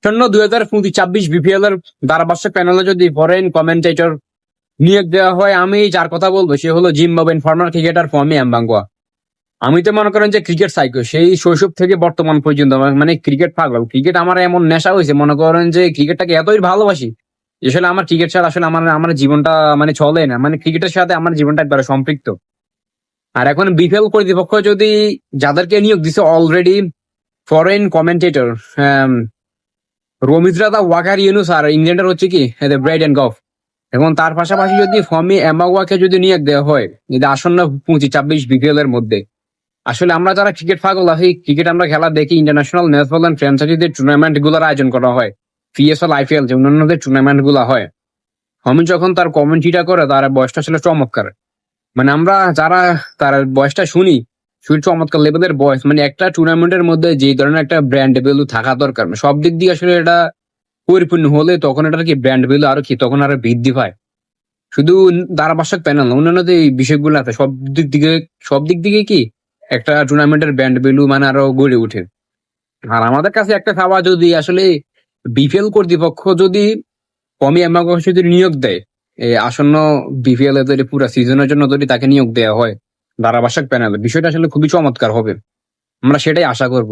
শূন্য 2025 বিপিএল এর ধারাভাষ্যক প্যানেলে যদি ফরেন কমেন্টেটর নিয়োগ দেওয়া হয়, আমি যার কথা বলবো সে হলো জিম্বাবুয়েন ফর্মার ক্রিকেটার ফমি এমবাঙ্গুয়া। আমি তো মনে করেন যে ক্রিকেট সাইকো, সেই শৈশব থেকে বর্তমান পর্যন্ত মানে ক্রিকেট পাগল। ক্রিকেট আমার এমন নেশা হয়েছে, মনে করেন যে ক্রিকেটটাকে এতই ভালোবাসি যে আসলে আমার ক্রিকেট ছাড়া আসলে আমার আমার জীবনটা মানে চলে না। মানে ক্রিকেটের সাথে আমার জীবনটা একবারে সম্পৃক্ত। আর এখন বিপিএল কর্তৃপক্ষ যদি যাদেরকে নিয়োগ দিছে already foreign commentator, Ramiz Raja, Waqar Younis, আর ইংল্যান্ডের হচ্ছে কি ব্রাইডেন গফ। এখন তার পাশাপাশি যদি ফমি এমবাগুয়াকে যদি নিয়োগ দেওয়া হয় যদি আসন্ন 25-26 বিপিএল এর মধ্যে, আসলে আমরা যারা ক্রিকেট পাগল আছি, ক্রিকেট আমরা খেলা দেখি, ইন্টারন্যাশনাল ন্যাশনাল এন্ড ফ্র্যাঞ্চাইজিদের টুর্নামেন্ট গুলোর আয়োজন করা হয়, পিএসএল, আইপিএল যে অন্যান্য যে টুর্নামেন্ট গুলো হয়, ফমি যখন তার কমেন্ট্রিটা করে তার বয়সটা ছিল চমৎকার। মানে আমরা যারা তার বয়সটা শুনি, চমৎকার লেভেলের বয়স। মানে একটা টুর্নামেন্টের মধ্যে যে ধরনের একটা ব্র্যান্ড ভ্যালু থাকা দরকার, মানে সব দিক দিয়ে আসলে এটা পরিপূর্ণ হলে তখন এটা কি ব্র্যান্ড ভ্যালু আরো কি তখন আরো বৃদ্ধি পায়। শুধু ধারাভাষ্যক প্যানেল না, অন্যান্য যে এই বিষয়গুলো আছে সব দিক দিকে কি একটা টুর্নামেন্টের ব্র্যান্ড ভ্যালু মানে আরো গড়ে ওঠে। আর আমাদের কাছে একটা খাওয়া যদি আসলে বিপিএল কর্তৃপক্ষ যদি কমি আমাকে যদি নিয়োগ দেয় এই আসন্ন বিপিএল এর যদি পুরো সিজনের জন্য যদি তাকে নিয়োগ দেওয়া হয় ধারাভাষ্যক প্যানেলে, বিষয়টা আসলে খুবই চমৎকার হবে। আমরা সেটাই আশা করব।